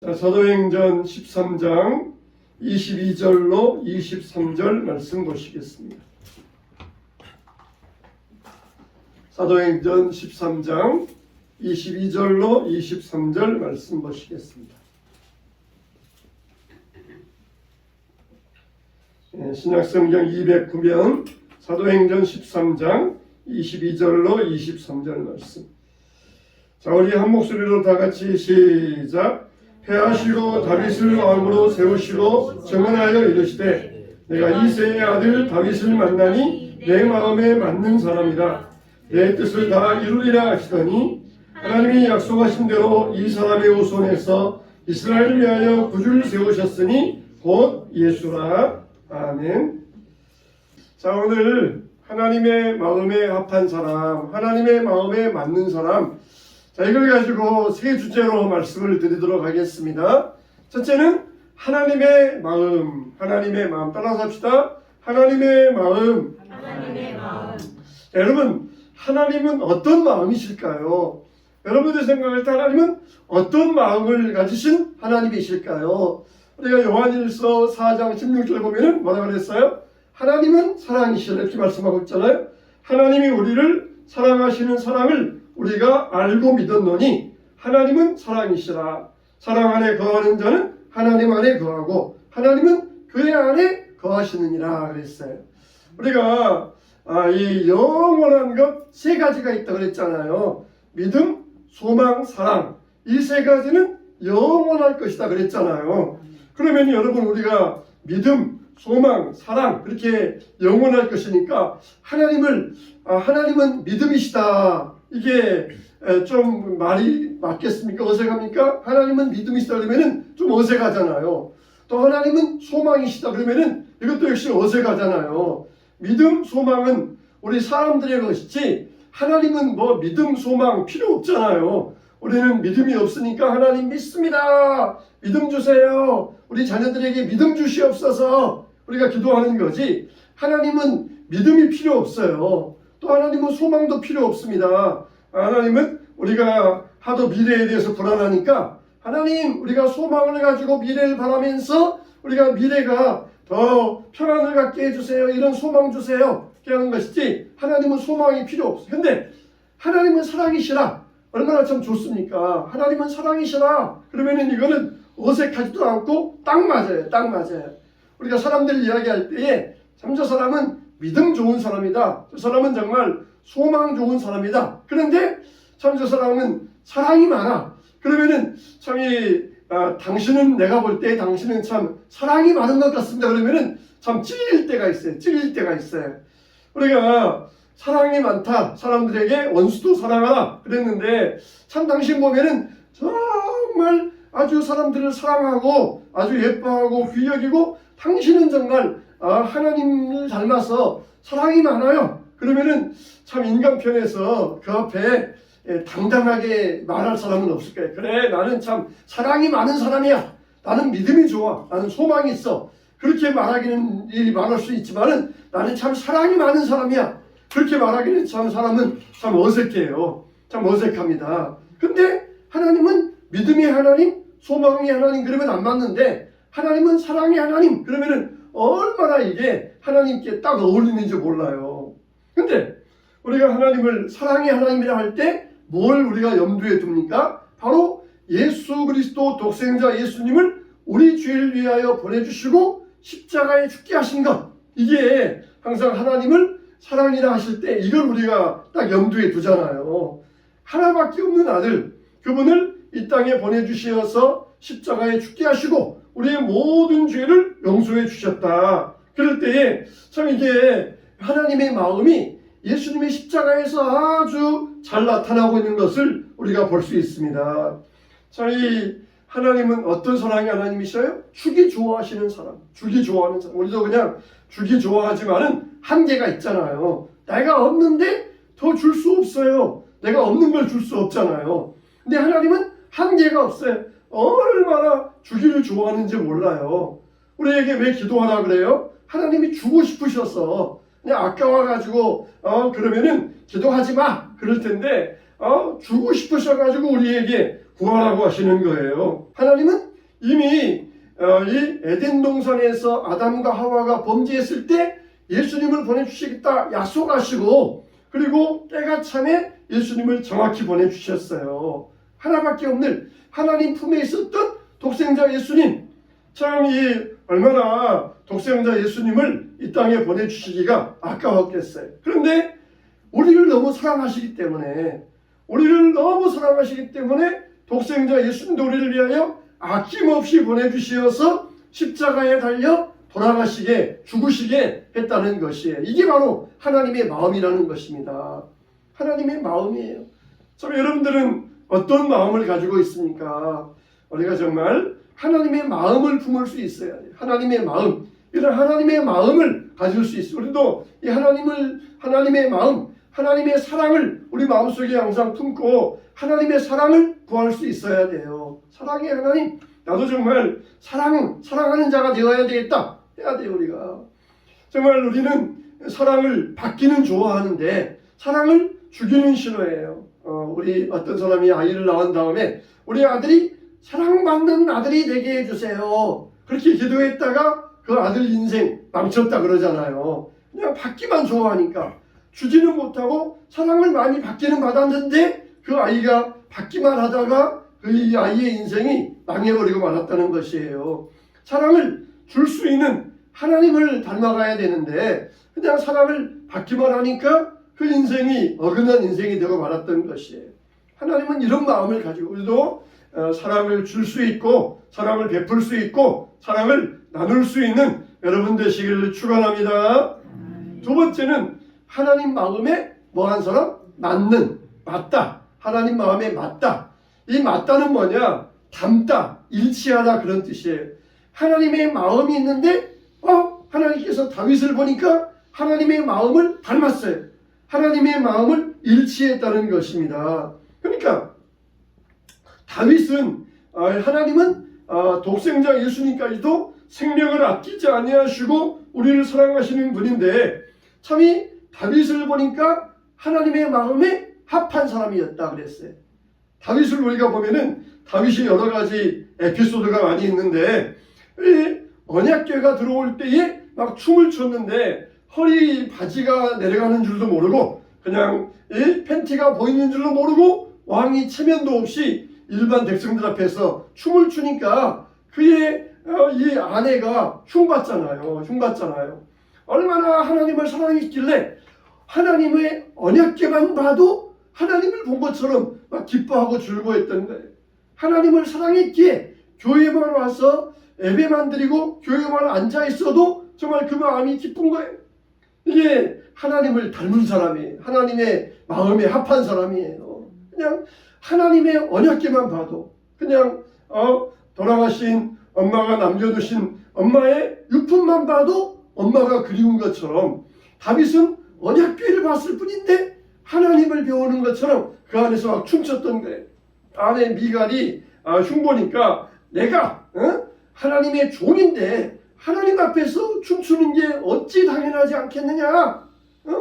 사도행전 13장 22절로 23절 말씀 보시겠습니다. 사도행전 13장 22절로 23절 말씀 보시겠습니다. 신약성경 209면 사도행전 13장 22절로 23절 말씀. 자, 우리 한 목소리로 다 같이 시작. 패하시고 다윗을 왕으로 세우시고 정언하여 이르시되 내가 이새의 아들 다윗을 만나니 내 마음에 맞는 사람이다. 내 뜻을 다 이루리라 하시더니 하나님이 약속하신 대로 이 사람의 후손에서 이스라엘을 위하여 구주를 세우셨으니 곧 예수라. 아멘. 자, 오늘 하나님의 마음에 합한 사람, 하나님의 마음에 맞는 사람, 자, 이걸 가지고 세 주제로 말씀을 드리도록 하겠습니다. 첫째는 하나님의 마음, 하나님의 마음. 따라서 합시다. 하나님의 마음. 하나님의 마음. 자, 여러분, 하나님은 어떤 마음이실까요? 여러분들 생각할 때 하나님은 어떤 마음을 가지신 하나님이실까요? 우리가 요한일서 4장 16절 보면은 뭐라 그랬어요? 하나님은 사랑이시라 이렇게 말씀하고 있잖아요. 하나님이 우리를 사랑하시는 사랑을 우리가 알고 믿었노니 하나님은 사랑이시라. 사랑 안에 거하는 자는 하나님 안에 거하고 하나님은 그의 안에 거하시느니라 그랬어요. 우리가 이 영원한 것 세 가지가 있다 그랬잖아요. 믿음, 소망, 사랑. 이 세 가지는 영원할 것이다 그랬잖아요. 그러면 여러분 우리가 믿음, 소망, 사랑 그렇게 영원할 것이니까 하나님은 믿음이시다. 이게 좀 말이 맞겠습니까? 어색합니까? 하나님은 믿음이시다 그러면은 좀 어색하잖아요. 또 하나님은 소망이시다 그러면은 이것도 역시 어색하잖아요. 믿음, 소망은 우리 사람들의 것이지 하나님은 뭐 믿음, 소망 필요 없잖아요. 우리는 믿음이 없으니까 하나님 믿습니다. 믿음 주세요. 우리 자녀들에게 믿음 주시옵소서. 우리가 기도하는 거지. 하나님은 믿음이 필요 없어요. 또 하나님은 소망도 필요 없습니다. 하나님은 우리가 하도 미래에 대해서 불안하니까 하나님 우리가 소망을 가지고 미래를 바라면서 우리가 미래가 더 평안을 갖게 해주세요. 이런 소망 주세요. 이렇게 하는 것이지 하나님은 소망이 필요 없어요. 근데 하나님은 사랑이시라. 얼마나 참 좋습니까? 하나님은 사랑이시라. 그러면은 이거는 어색하지도 않고 딱 맞아요. 딱 맞아요. 우리가 사람들 이야기할 때에 참 저 사람은 믿음 좋은 사람이다. 저 사람은 정말 소망 좋은 사람이다. 그런데 참 저 사람은 사랑이 많아. 그러면은 참 당신은 내가 볼 때 당신은 참 사랑이 많은 것 같습니다. 그러면은 참 찔릴 때가 있어요. 찔릴 때가 있어요. 우리가 사랑이 많다. 사람들에게 원수도 사랑하라. 그랬는데 참 당신 보면은 정말 아주 사람들을 사랑하고 아주 예뻐하고 귀 여기고 당신은 정말 하나님을 닮아서 사랑이 많아요. 그러면은 참 인간 편에서 그 앞에 당당하게 말할 사람은 없을까요? 그래, 나는 참 사랑이 많은 사람이야. 나는 믿음이 좋아. 나는 소망이 있어. 그렇게 말할 수 있지만은 나는 참 사랑이 많은 사람이야. 그렇게 말하기는 참 사람은 참 어색해요. 참 어색합니다. 근데 하나님은 믿음이 하나님, 소망이 하나님 그러면 안 맞는데 하나님은 사랑이 하나님 그러면은 얼마나 이게 하나님께 딱 어울리는지 몰라요. 근데 우리가 하나님을 사랑의 하나님이라 할 때 뭘 우리가 염두에 둡니까? 바로 예수 그리스도 독생자 예수님을 우리 죄를 위하여 보내주시고 십자가에 죽게 하신 것. 이게 항상 하나님을 사랑이라 하실 때 이걸 우리가 딱 염두에 두잖아요. 하나밖에 없는 아들 그분을 이 땅에 보내주셔서 십자가에 죽게 하시고 우리의 모든 죄를 용서해 주셨다. 그럴 때에 참 이게 하나님의 마음이 예수님의 십자가에서 아주 잘 나타나고 있는 것을 우리가 볼 수 있습니다. 참 이 하나님은 어떤 사랑의 하나님이셔요? 주기 좋아하시는 사람, 주기 좋아하는 사람. 우리도 그냥 주기 좋아하지만은 한계가 있잖아요. 내가 없는데 더 줄 수 없어요. 내가 없는 걸 줄 수 없잖아요. 근데 하나님은 한계가 없어요. 얼마나 주기를 좋아하는지 몰라요. 우리에게 왜 기도하라 그래요? 하나님이 주고 싶으셔서 그냥 아까워가지고 그러면은 기도하지 마 그럴 텐데 주고 싶으셔가지고 우리에게 구하라고 하시는 거예요. 하나님은 이미 이 에덴 동산에서 아담과 하와가 범죄했을 때 예수님을 보내주시겠다 약속하시고, 그리고 때가 참에 예수님을 정확히 보내주셨어요. 하나밖에 없는 하나님 품에 있었던 독생자 예수님, 참 얼마나 독생자 예수님을 이 땅에 보내주시기가 아까웠겠어요. 그런데 우리를 너무 사랑하시기 때문에 독생자 예수님도 우리를 위하여 아낌없이 보내주시어서 십자가에 달려 돌아가시게, 죽으시게 했다는 것이에요. 이게 바로 하나님의 마음이라는 것입니다. 하나님의 마음이에요. 참 여러분들은 어떤 마음을 가지고 있습니까? 우리가 정말 하나님의 마음을 품을 수 있어야 돼요. 하나님의 마음, 이런 하나님의 마음을 가질 수 있어요. 우리도 이 하나님의 마음, 하나님의 사랑을 우리 마음속에 항상 품고 하나님의 사랑을 구할 수 있어야 돼요. 사랑의 하나님, 나도 정말 사랑하는 자가 되어야 되겠다 해야 돼요. 우리가 정말 우리는 사랑을 받기는 좋아하는데 사랑을 주기는 싫어해요. 우리 어떤 사람이 아이를 낳은 다음에 우리 아들이 사랑받는 아들이 되게 해주세요, 그렇게 기도했다가 그 아들 인생 망쳤다 그러잖아요. 그냥 받기만 좋아하니까 주지는 못하고 사랑을 많이 받기는 받았는데 그 아이가 받기만 하다가 그 아이의 인생이 망해버리고 말았다는 것이에요. 사랑을 줄 수 있는 하나님을 닮아가야 되는데 그냥 사랑을 받기만 하니까 그 인생이 어긋난 인생이 되고 말았던 것이에요. 하나님은 이런 마음을 가지고 우리도 사랑을 줄 수 있고 사랑을 베풀 수 있고 사랑을 나눌 수 있는 여러분 되시기를 축원합니다. 두 번째는 하나님 마음에 뭐한 사람? 맞다. 하나님 마음에 맞다. 이 맞다는 뭐냐? 닮다, 일치하다 그런 뜻이에요. 하나님의 마음이 있는데 하나님께서 다윗을 보니까 하나님의 마음을 닮았어요. 하나님의 마음을 일치했다는 것입니다. 그러니까 다윗은 하나님은 독생자 예수님까지도 생명을 아끼지 아니하시고 우리를 사랑하시는 분인데 참이 다윗을 보니까 하나님의 마음에 합한 사람이었다 그랬어요. 다윗을 우리가 보면은 다윗이 여러 가지 에피소드가 많이 있는데 언약궤가 들어올 때에 막 춤을 췄는데 허리 바지가 내려가는 줄도 모르고 그냥 팬티가 보이는 줄도 모르고 왕이 체면도 없이 일반 백성들 앞에서 춤을 추니까 그의 이 아내가 흉봤잖아요. 얼마나 하나님을 사랑했길래 하나님의 언약궤만 봐도 하나님을 본 것처럼 막 기뻐하고 즐거워했던 거예요. 하나님을 사랑했기에 교회만 와서 예배만 드리고 교회만 앉아 있어도 정말 그 마음이 기쁜 거예요. 이게 하나님을 닮은 사람이에요. 하나님의 마음에 합한 사람이에요. 그냥 하나님의 언약궤만 봐도 그냥 돌아가신 엄마가 남겨두신 엄마의 유품만 봐도 엄마가 그리운 것처럼 다윗은 언약궤를 봤을 뿐인데 하나님을 배우는 것처럼 그 안에서 막 춤췄던 거예요. 아내 미갈이 흉보니까 내가 하나님의 종인데 하나님 앞에서 춤추는 게 어찌 당연하지 않겠느냐.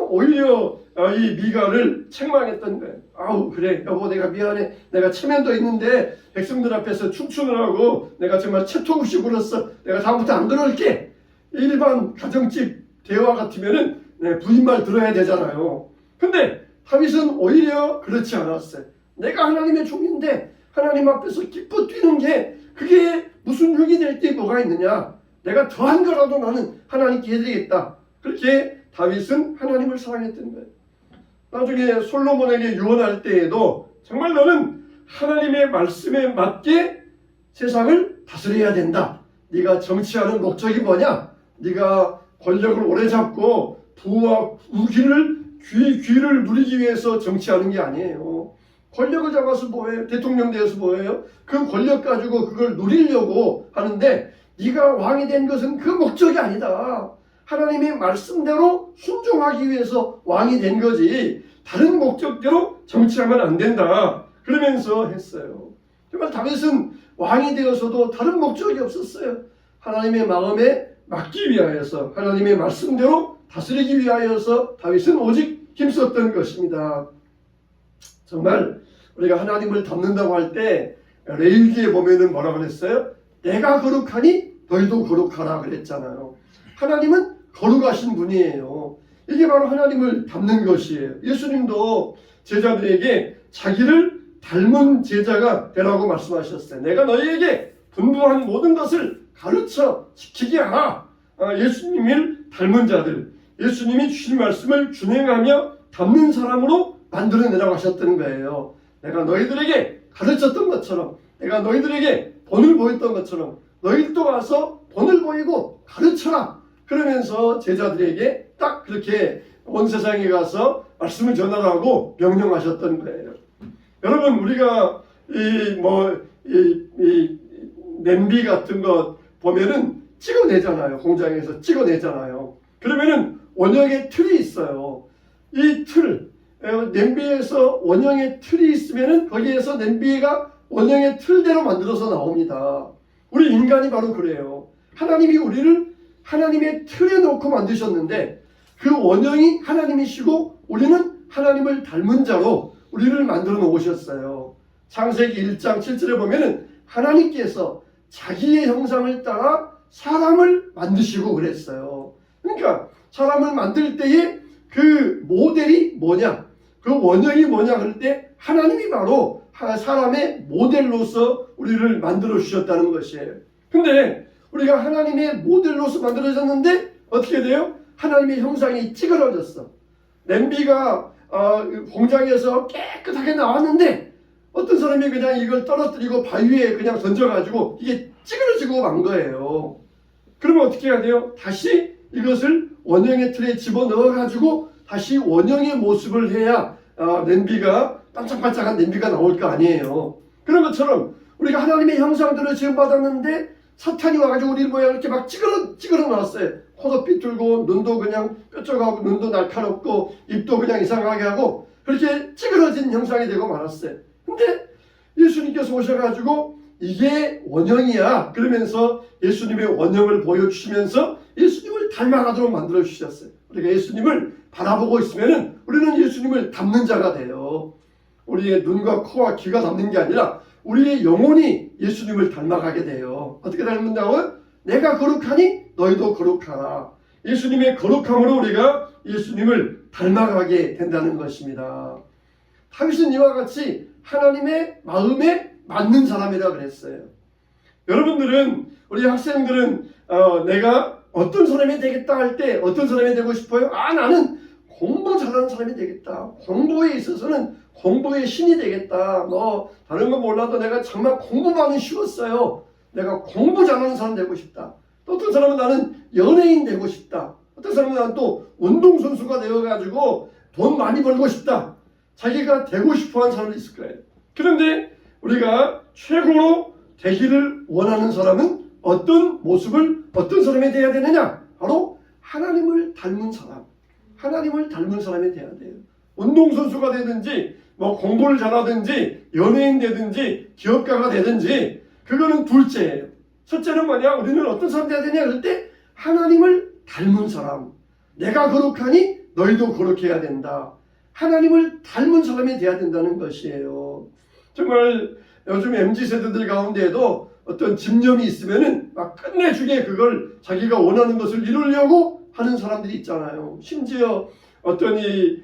오히려 이 미갈을 책망했던 거예요. 아우 그래 여보 내가 미안해. 내가 체면도 있는데 백성들 앞에서 춤추느라고 내가 정말 채통없이 굴었어. 내가 다음부터 안 그럴게. 일반 가정집 대화 같으면은 부인 말 들어야 되잖아요. 근데 다윗은 오히려 그렇지 않았어요. 내가 하나님의 종인데 하나님 앞에서 기뻐 뛰는 게 그게 무슨 흉이 될 게 뭐가 있느냐. 내가 더한 거라도 나는 하나님께 해드리겠다. 그렇게 다윗은 하나님을 사랑했던 거예요. 나중에 솔로몬에게 유언할 때에도 정말 너는 하나님의 말씀에 맞게 세상을 다스려야 된다. 네가 정치하는 목적이 뭐냐? 네가 권력을 오래 잡고 부와 귀를 누리기 위해서 정치하는 게 아니에요. 권력을 잡아서 뭐해요? 대통령 되어서 뭐해요? 그 권력 가지고 그걸 누리려고 하는데 네가 왕이 된 것은 그 목적이 아니다. 하나님의 말씀대로 순종하기 위해서 왕이 된 거지 다른 목적대로 정치하면 안 된다. 그러면서 했어요. 정말 다윗은 왕이 되어서도 다른 목적이 없었어요. 하나님의 마음에 맞기 위하여서 하나님의 말씀대로 다스리기 위하여서 다윗은 오직 힘썼던 것입니다. 정말 우리가 하나님을 닮는다고 할 때 레위기에 보면은 뭐라고 그랬어요? 내가 거룩하니 너희도 거룩하라 그랬잖아요. 하나님은 거룩하신 분이에요. 이게 바로 하나님을 닮는 것이에요. 예수님도 제자들에게 자기를 닮은 제자가 되라고 말씀하셨어요. 내가 너희에게 분부한 모든 것을 가르쳐 지키게 하라. 예수님을 닮은 자들, 예수님이 주신 말씀을 준행하며 닮는 사람으로 만들어내라고 하셨던 거예요. 내가 너희들에게 가르쳤던 것처럼, 내가 너희들에게 본을 보였던 것처럼 너희들도 와서 본을 보이고 가르쳐라. 그러면서 제자들에게 딱 그렇게 온 세상에 가서 말씀을 전하라고 명령하셨던 거예요. 여러분, 우리가 이 냄비 같은 것 보면은 찍어내잖아요. 공장에서 찍어내잖아요. 그러면은 원형의 틀이 있어요. 이 틀, 냄비에서 원형의 틀이 있으면은 거기에서 냄비가 원형의 틀대로 만들어서 나옵니다. 우리 인간이 바로 그래요. 하나님이 우리를 하나님의 틀에 놓고 만드셨는데 그 원형이 하나님이시고 우리는 하나님을 닮은 자로 우리를 만들어 놓으셨어요. 창세기 1장 7절에 보면은 하나님께서 자기의 형상을 따라 사람을 만드시고 그랬어요. 그러니까 사람을 만들 때에 그 모델이 뭐냐, 그 원형이 뭐냐 그럴 때 하나님이 바로 사람의 모델로서 우리를 만들어 주셨다는 것이에요. 근데 우리가 하나님의 모델로서 만들어졌는데 어떻게 돼요? 하나님의 형상이 찌그러졌어. 냄비가 공장에서 깨끗하게 나왔는데 어떤 사람이 그냥 이걸 떨어뜨리고 바위에 그냥 던져가지고 이게 찌그러지고 만 거예요. 그러면 어떻게 해야 돼요? 다시 이것을 원형의 틀에 집어넣어가지고 다시 원형의 모습을 해야 냄비가 반짝반짝한 냄비가 나올 거 아니에요. 그런 것처럼 우리가 하나님의 형상대로 지음받았는데 사탄이 와가지고 우리 뭐야 이렇게 막 찌그러 놨어요. 코도 삐뚤고 눈도 그냥 뾰족하고 눈도 날카롭고 입도 그냥 이상하게 하고 그렇게 찌그러진 형상이 되고 말았어요. 근데 예수님께서 오셔가지고 이게 원형이야 그러면서 예수님의 원형을 보여주시면서 예수님을 닮아가도록 만들어 주셨어요. 우리가 예수님을 바라보고 있으면은 우리는 예수님을 닮는 자가 돼요. 우리의 눈과 코와 귀가 닮는 게 아니라 우리의 영혼이 예수님을 닮아가게 돼요. 어떻게 닮는다고요? 내가 거룩하니 너희도 거룩하라. 예수님의 거룩함으로 우리가 예수님을 닮아가게 된다는 것입니다. 다윗은 이와 같이 하나님의 마음에 맞는 사람이라 그랬어요. 여러분들은, 우리 학생들은 내가 어떤 사람이 되겠다 할 때 어떤 사람이 되고 싶어요? 나는 공부 잘하는 사람이 되겠다. 공부에 있어서는 공부의 신이 되겠다. 뭐 다른 건 몰라도 내가 정말 공부만은 쉬웠어요. 내가 공부 잘하는 사람 되고 싶다. 또 어떤 사람은 나는 연예인 되고 싶다. 어떤 사람은 나는 또 운동선수가 되어가지고 돈 많이 벌고 싶다. 자기가 되고 싶어하는 사람이 있을 거예요. 그런데 우리가 최고로 되기를 원하는 사람은 어떤 모습을, 어떤 사람이 되어야 되느냐? 바로 하나님을 닮은 사람. 하나님을 닮은 사람이 되어야 돼요. 운동선수가 되든지 뭐 공부를 잘하든지 연예인 되든지 기업가가 되든지 그거는 둘째예요. 첫째는 뭐냐? 우리는 어떤 사람 되어야 되냐? 그럴 때 하나님을 닮은 사람. 내가 거룩하니 너희도 거룩해야 된다. 하나님을 닮은 사람이 되어야 된다는 것이에요. 정말 요즘 MZ세대들 가운데에도 어떤 집념이 있으면은 막 끝내주게 그걸 자기가 원하는 것을 이루려고 하는 사람들이 있잖아요. 심지어 어떤 이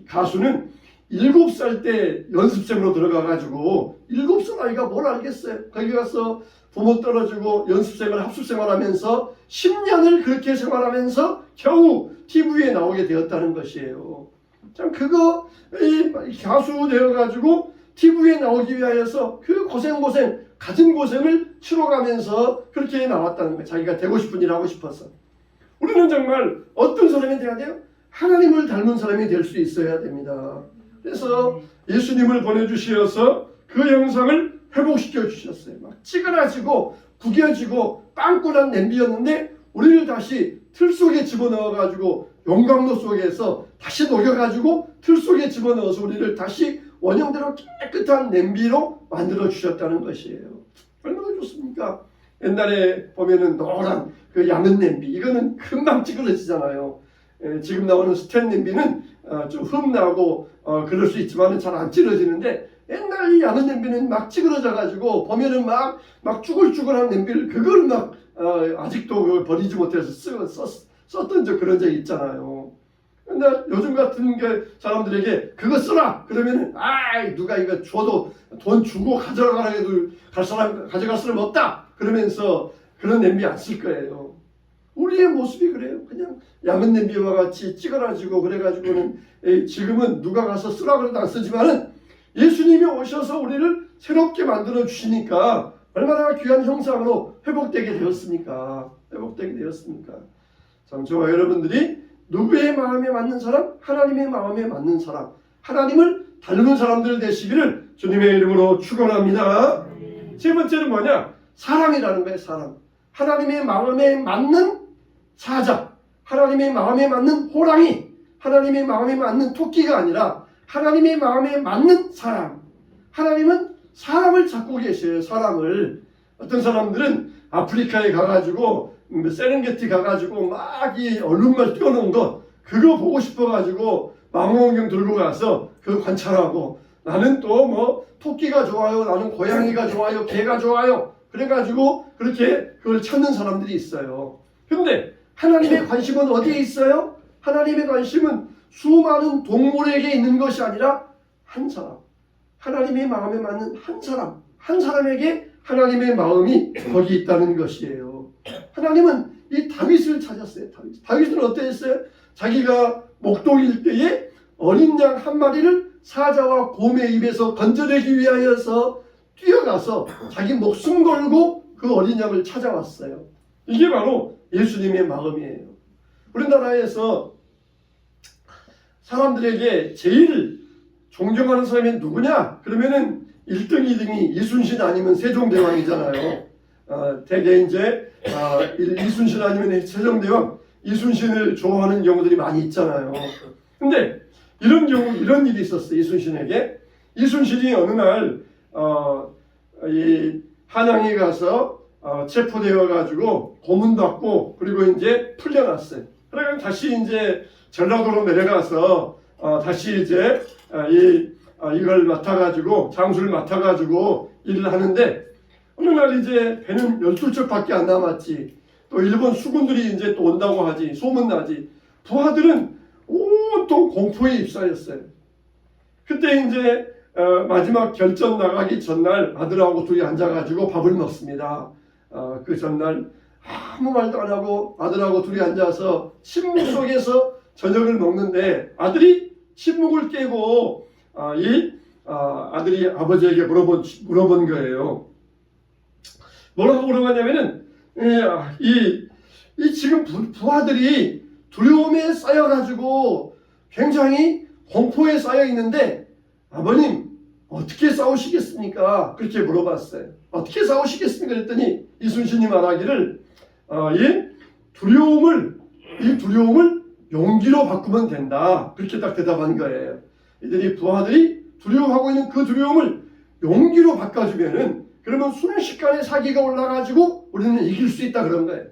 가수는 7살 때 연습생으로 들어가가지고 7살 아이가 뭘 알겠어요. 거기 가서 부모 떨어지고 연습생을 합숙생활하면서 10년을 그렇게 생활하면서 겨우 TV에 나오게 되었다는 것이에요. 참 그거 가수 되어가지고 TV에 나오기 위하여서 그 고생 가진 고생을 치러가면서 그렇게 나왔다는 거예요. 자기가 되고 싶은 일 하고 싶어서. 우리는 정말 어떤 사람이 돼야 돼요? 하나님을 닮은 사람이 될 수 있어야 됩니다. 그래서 예수님을 보내주셔서 그 형상을 회복시켜 주셨어요. 막 찌그러지고 구겨지고 빵꾸난 냄비였는데 우리를 다시 틀 속에 집어넣어가지고 용광로 속에서 다시 녹여가지고 틀 속에 집어넣어서 우리를 다시 원형대로 깨끗한 냄비로 만들어 주셨다는 것이에요. 얼마나 좋습니까? 옛날에 보면은 노란 그 양은 냄비, 이거는 금방 찌그러지잖아요. 지금 나오는 스텐 냄비는 좀 흠나고 그럴 수 있지만 잘 안 찌그러지는데 옛날 이 양은 냄비는 막 찌그러져가지고 보면은 막 쭈글쭈글한 냄비를 그걸 막 아직도 그걸 버리지 못해서 썼던 그런 적이 있잖아요. 근데 요즘 같은 게 사람들에게 그거 써라 그러면은 누가 이거 줘도 돈 주고 가져가라 해도 가져갈 사람 없다 그러면서 그런 냄비 안 쓸 거예요. 우리의 모습이 그래요. 그냥 양은 냄비와 같이 찌그러지고 그래가지고는 지금은 누가 가서 쓰라 그래도 안 쓰지만은 예수님이 오셔서 우리를 새롭게 만들어 주시니까 얼마나 귀한 형상으로 회복되게 되었습니까? 참 저와 여러분들이 누구의 마음에 맞는 사람? 하나님의 마음에 맞는 사람, 하나님을 닮은 사람들 되시기를 주님의 이름으로 축원합니다. 세 번째는 뭐냐? 사람이라는 거예요. 사람. 하나님의 마음에 맞는 사자, 하나님의 마음에 맞는 호랑이, 하나님의 마음에 맞는 토끼가 아니라 하나님의 마음에 맞는 사람. 하나님은 사람을 찾고 계셔요. 사람을. 어떤 사람들은 아프리카에 가가지고 세렝게티 가가지고 막 이 얼룩말 띄워놓은 거 그거 보고 싶어가지고 망원경 들고 가서 그거 관찰하고 나는 또 뭐 토끼가 좋아요, 나는 고양이가 좋아요, 개가 좋아요 그래가지고 그렇게 그걸 찾는 사람들이 있어요. 그런데 하나님의 관심은 어디에 있어요? 하나님의 관심은 수많은 동물에게 있는 것이 아니라 한 사람, 하나님의 마음에 맞는 한 사람에게 하나님의 마음이 거기 있다는 것이에요. 하나님은 이 다윗을 찾았어요. 다윗은 어땠어요? 자기가 목동일 때에 어린 양 한 마리를 사자와 곰의 입에서 건져내기 위하여서 뛰어가서 자기 목숨 걸고 그 어린 양을 찾아왔어요. 이게 바로 예수님의 마음이에요. 우리나라에서 사람들에게 제일 존경하는 사람이 누구냐? 그러면은 1등, 2등이 이순신 아니면 세종대왕이잖아요. 대개 이제 이순신 아니면 세종대왕, 이순신을 좋아하는 경우들이 많이 있잖아요. 근데 이런 경우, 이런 일이 있었어요. 이순신에게. 이순신이 어느 날 이 한양에 가서 체포되어 가지고 고문받고 그리고 이제 풀려났어요. 그러면 다시 이제 전라도로 내려가서 다시 이제 이걸 맡아가지고 장수를 맡아가지고 일을 하는데 어느 날 이제 배는 12척밖에 안 남았지. 또 일본 수군들이 이제 또 온다고 하지. 소문나지. 부하들은 온통 공포에 휩싸였어요. 그때 이제 마지막 결전 나가기 전날 아들하고 둘이 앉아가지고 밥을 먹습니다. 그 전날 아무 말도 안 하고 아들하고 둘이 앉아서 침묵 속에서 저녁을 먹는데 아들이 침묵을 깨고 아들이 아버지에게 물어본 거예요. 뭐라고 물어봤냐면은 이 지금 부하들이 두려움에 쌓여가지고 굉장히 공포에 쌓여 있는데 아버님 어떻게 싸우시겠습니까? 그렇게 물어봤어요. 어떻게 싸우시겠습니까? 그랬더니 이순신이 말하기를 이 두려움을 용기로 바꾸면 된다. 그렇게 딱 대답한 거예요. 이들이 부하들이 두려워하고 있는 그 두려움을 용기로 바꿔주면은 그러면 순식간에 사기가 올라가지고 우리는 이길 수 있다 그런 거예요.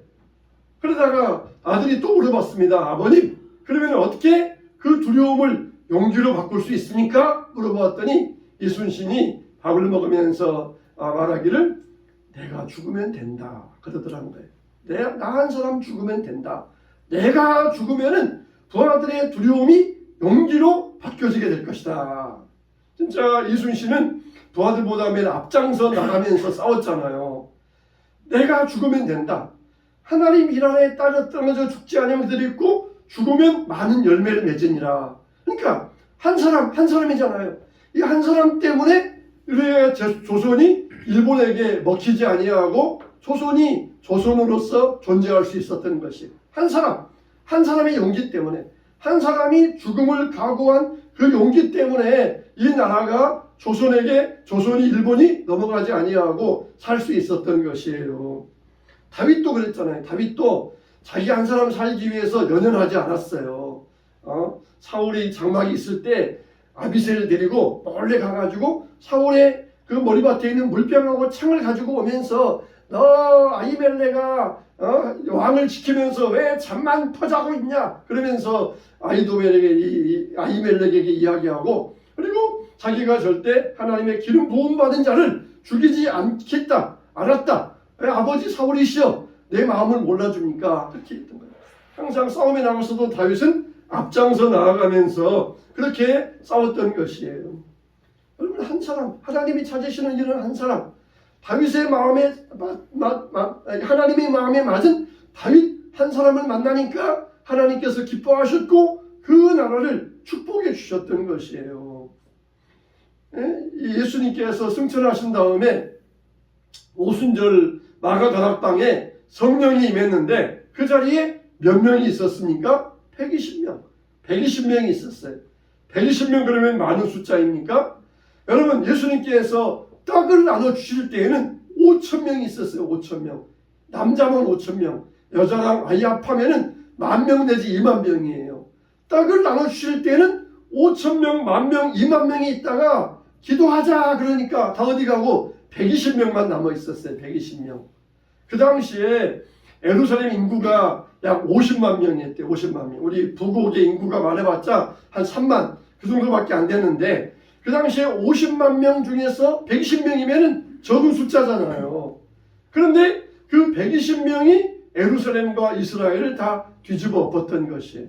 그러다가 아들이 또 물어봤습니다. 아버님, 그러면 어떻게 그 두려움을 용기로 바꿀 수 있습니까? 물어봤더니 이순신이 밥을 먹으면서 말하기를 내가 죽으면 된다 그러더라는 거예요. 나 한 사람 죽으면 된다. 내가 죽으면은 부하들의 두려움이 용기로 바뀌어지게 될 것이다. 진짜 이순신은 부하들보다 맨 앞장서 나가면서 싸웠잖아요. 내가 죽으면 된다. 하나님 일 안에 따라 떨어져 죽지 아니하면 그들이 있고 죽으면 많은 열매를 맺으니라. 그러니까 한 사람이잖아요. 이 한 사람 때문에 우리의 조선이 일본에게 먹히지 아니하고 조선이 조선으로서 존재할 수 있었던 것이 한 사람의 용기 때문에 한 사람이 죽음을 각오한 그 용기 때문에 이 나라가 조선이 일본이 넘어가지 아니하고 살 수 있었던 것이에요. 다윗도 그랬잖아요. 다윗도 자기 한 사람 살기 위해서 연연하지 않았어요. 사울이 장막이 있을 때 아비새를 데리고 몰래 가가지고 사울의 그 머리밭에 있는 물병하고 창을 가지고 오면서 너 아히멜레가 왕을 지키면서 왜 잠만 퍼자고 있냐 그러면서 아히멜렉에게 이야기하고 그리고 자기가 절대 하나님의 기름 부음 받은 자를 죽이지 않겠다. 알았다. 아버지 사울이시여 내 마음을 몰라주니까 그렇게 했던 거예요. 항상 싸움에 나가서도 다윗은 앞장서 나아가면서 그렇게 싸웠던 것이에요. 여러분 한 사람 하나님이 찾으시는 이런 한 사람 다윗의 마음에 하나님의 마음에 맞은 다윗 한 사람을 만나니까 하나님께서 기뻐하셨고 그 나라를 축복해 주셨던 것이에요. 예수님께서 승천하신 다음에 오순절 마가다락방에 성령이 임했는데 그 자리에 몇 명이 있었습니까? 120명. 120명이 있었어요. 120명 그러면 많은 숫자입니까? 여러분 예수님께서 떡을 나눠주실 때에는 5,000명이 있었어요. 5,000명. 남자만 5,000명. 여자랑 아이 합하면은 10,000명 내지 20,000명이에요. 떡을 나눠주실 때는 5,000명, 10,000명, 20,000명이 있다가 기도하자 그러니까 다 어디 가고 120명만 남아 있었어요. 120명. 그 당시에 예루살렘 인구가 약 50만 명이었대요. 50만 명. 우리 북옥의 인구가 말해봤자 한 3만 그 정도밖에 안 되는데 그 당시에 50만 명 중에서 120명이면 적은 숫자잖아요. 그런데 그 120명이 예루살렘과 이스라엘을 다 뒤집어 엎었던 것이에요.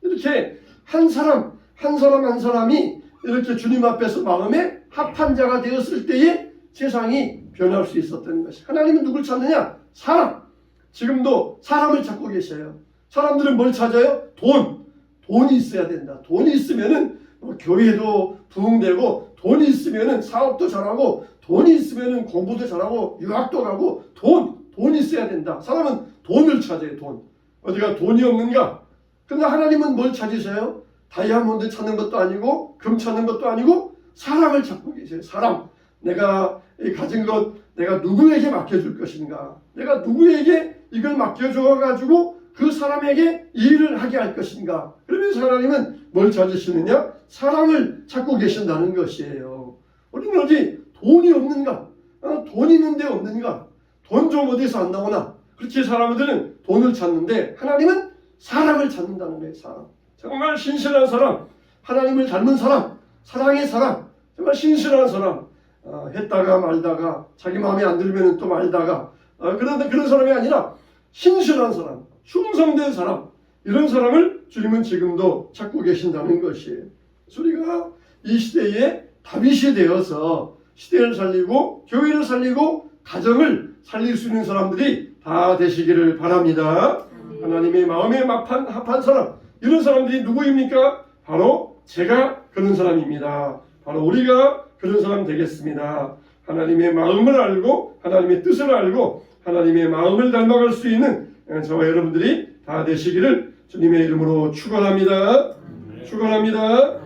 이렇게 한 사람이 이렇게 주님 앞에서 마음에 합한 자가 되었을 때에 세상이 변할 수 있었던 것이. 하나님은 누굴 찾느냐? 사람. 지금도 사람을 찾고 계셔요. 사람들은 뭘 찾아요? 돈이 있어야 된다. 돈이 있으면은 교회도 부흥되고, 돈이 있으면은 사업도 잘하고, 돈이 있으면은 공부도 잘하고, 유학도 가고, 돈이 있어야 된다. 사람은 돈을 찾아요. 돈. 어디가 돈이 없는가? 근데 하나님은 뭘 찾으셔요? 다이아몬드 찾는 것도 아니고, 금 찾는 것도 아니고, 사람을 찾고 계세요. 사람. 내가 가진 것 내가 누구에게 맡겨줄 것인가? 내가 누구에게 이걸 맡겨줘가지고 그 사람에게 이 일을 하게 할 것인가? 그러면서 하나님은 뭘 찾으시느냐? 사람을 찾고 계신다는 것이에요. 우리는 어디 돈이 없는가? 돈 있는데 없는가? 돈 좀 어디서 안 나오나? 그렇게 사람들은 돈을 찾는데 하나님은 사람을 찾는다는 거예요. 사람. 정말 신실한 사람, 하나님을 닮은 사람, 사랑의 사람, 정말 신실한 사람. 했다가 말다가 자기 마음에 안 들면 또 말다가 그런데 그런 사람이 아니라 신실한 사람, 충성된 사람, 이런 사람을 주님은 지금도 찾고 계신다는 것이에요. 우리가 이 시대에 다윗이 되어서 시대를 살리고 교회를 살리고 가정을 살릴 수 있는 사람들이 다 되시기를 바랍니다. 하나님의 마음에 합한 사람, 이런 사람들이 누구입니까? 바로 제가 그런 사람입니다. 바로 우리가 그런 사람 되겠습니다. 하나님의 마음을 알고 하나님의 뜻을 알고 하나님의 마음을 닮아갈 수 있는 저와 여러분들이 다 되시기를 주님의 이름으로 축원합니다. 축원합니다.